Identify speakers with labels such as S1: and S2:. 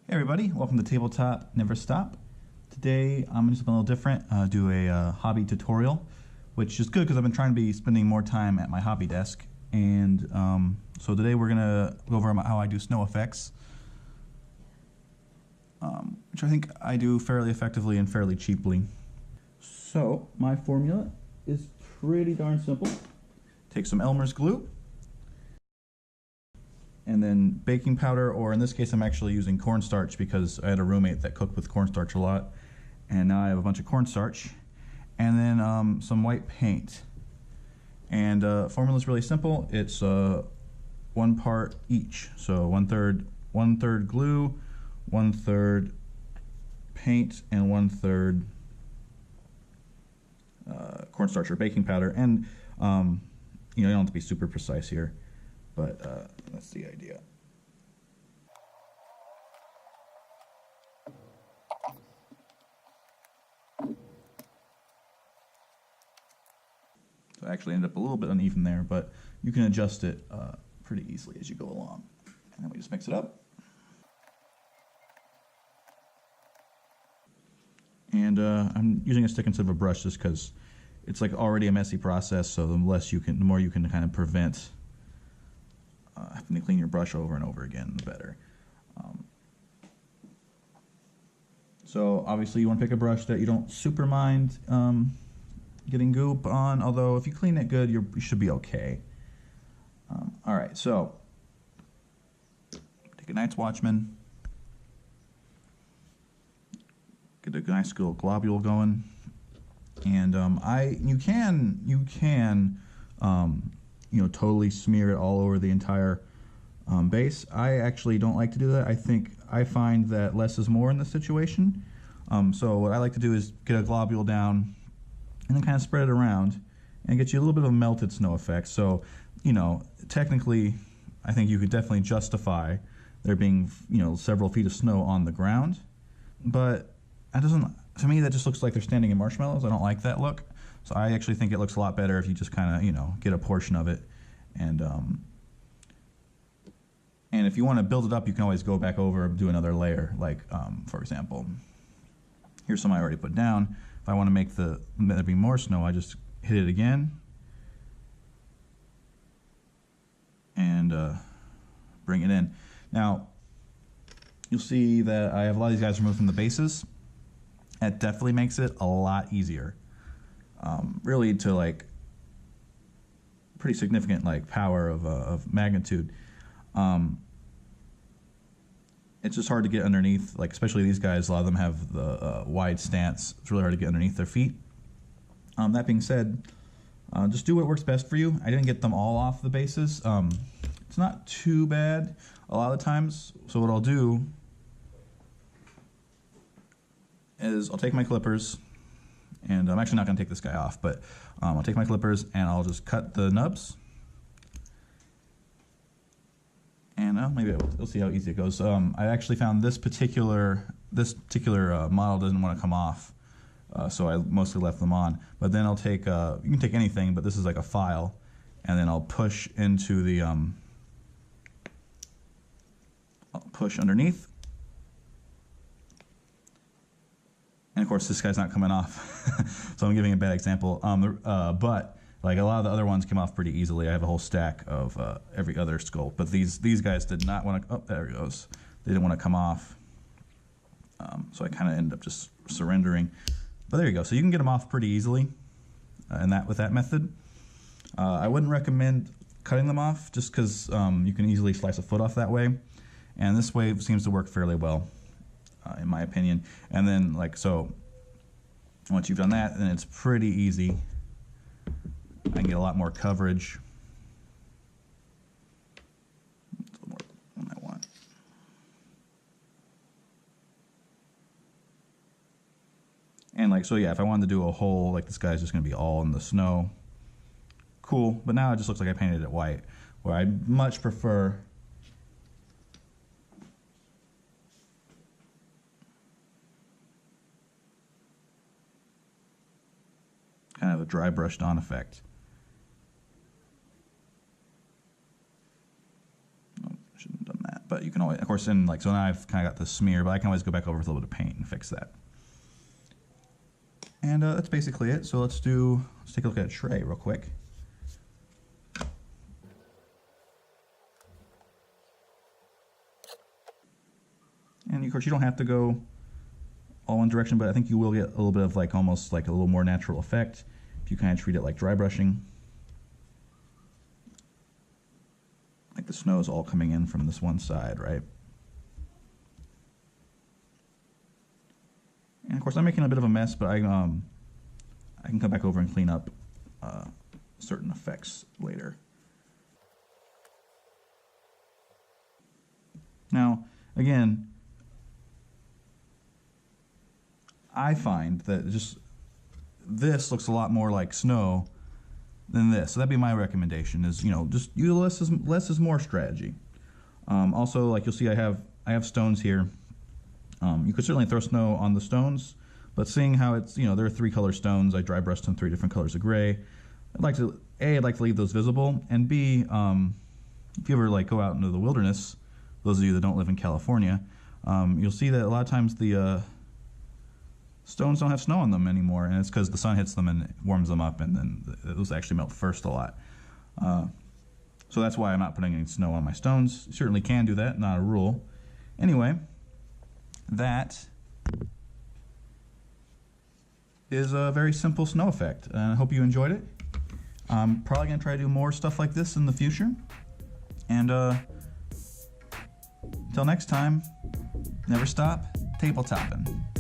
S1: Hey everybody, welcome to Tabletop Never Stop. Today I'm going to do something a little different, do a hobby tutorial, which is good because I've been trying to be spending more time at my hobby desk. And so today we're going to go over how I do snow effects, which I think I do fairly effectively and fairly cheaply. So my formula is pretty darn simple. Take some Elmer's glue, and then baking powder, or in this case I'm actually using cornstarch because I had a roommate that cooked with cornstarch a lot, and now I have a bunch of cornstarch, and then some white paint. And formula is really simple. It's 1 part each, so one third glue, 1/3 paint, and 1/3 cornstarch or baking powder. And you don't have to be super precise here, but that's the idea. So I actually ended up a little bit uneven there, but you can adjust it pretty easily as you go along. And then we just mix it up. And I'm using a stick instead of a brush just because it's like already a messy process, so the more you can kind of prevent having to clean your brush over and over again, the better. So obviously you want to pick a brush that you don't super mind getting goop on, although if you clean it good, you should be okay. All right, so take a Night's Watchman, get a nice little globule going, and you can totally smear it all over the entire base. I actually don't like to do that. I find that less is more in this situation. So what I like to do is get a globule down and then kind of spread it around and get you a little bit of a melted snow effect. So, technically, I think you could definitely justify there being, several feet of snow on the ground. But to me, that just looks like they're standing in marshmallows. I don't like that look. So I actually think it looks a lot better if you just kind of, get a portion of it. And if you want to build it up, you can always go back over and do another layer. Like, for example, here's some I already put down. If I want to make there be more snow, I just hit it again and bring it in. Now, you'll see that I have a lot of these guys removed from the bases. That definitely makes it a lot easier. Really to like pretty significant like power of magnitude. It's just hard to get underneath, like especially these guys. A lot of them have the wide stance. It's really hard to get underneath their feet. That being said, just do what works best for you. I didn't get them all off the bases. It's not too bad a lot of the times. So what I'll do is I'll take my clippers, and I'm actually not going to take this guy off, but I'll take my clippers and I'll just cut the nubs. And maybe we'll see how easy it goes. I actually found this particular model doesn't want to come off, so I mostly left them on. But then I'll take you can take anything, but this is like a file, and then I'll push into the I'll push underneath. And of course, this guy's not coming off, so I'm giving a bad example. But like a lot of the other ones came off pretty easily. I have a whole stack of every other sculpt, but these guys did not want to. Oh, there it goes. They didn't want to come off, so I kind of ended up just surrendering. But there you go. So you can get them off pretty easily, with that method. I wouldn't recommend cutting them off just because you can easily slice a foot off that way, and this way seems to work fairly well. In my opinion. And then so once you've done that, then it's pretty easy. I can get a lot more coverage. It's a little more than I want. And so yeah, if I wanted to do a whole, this guy's just gonna be all in the snow, cool. But now it just looks like I painted it white, where I much prefer kind of a dry brushed on effect. Oh, I shouldn't have done that, but you can always, of course, and like, so now I've kind of got the smear, but I can always go back over with a little bit of paint and fix that. And that's basically it. So let's take a look at a tray real quick. And of course, you don't have to go all one direction, but I think you will get a little bit of like almost like a little more natural effect if you kind of treat it like dry brushing. Like the snow is all coming in from this one side, right? And of course, I'm making a bit of a mess, but I can come back over and clean up certain effects later. Now, again, I find that just this looks a lot more like snow than this. So that'd be my recommendation is, you know, just use less is more strategy. Also, like you'll see, I have stones here. You could certainly throw snow on the stones, but seeing how it's, you know, there are 3 color stones, I dry brushed them 3 different colors of gray. I'd like to leave those visible, and B, if you ever like go out into the wilderness, those of you that don't live in California, you'll see that a lot of times the stones don't have snow on them anymore, and it's because the sun hits them and it warms them up, and then those actually melt first a lot. So that's why I'm not putting any snow on my stones. You certainly can do that, not a rule. Anyway, that is a very simple snow effect, and I hope you enjoyed it. I'm probably going to try to do more stuff like this in the future. And until next time, never stop tabletopping.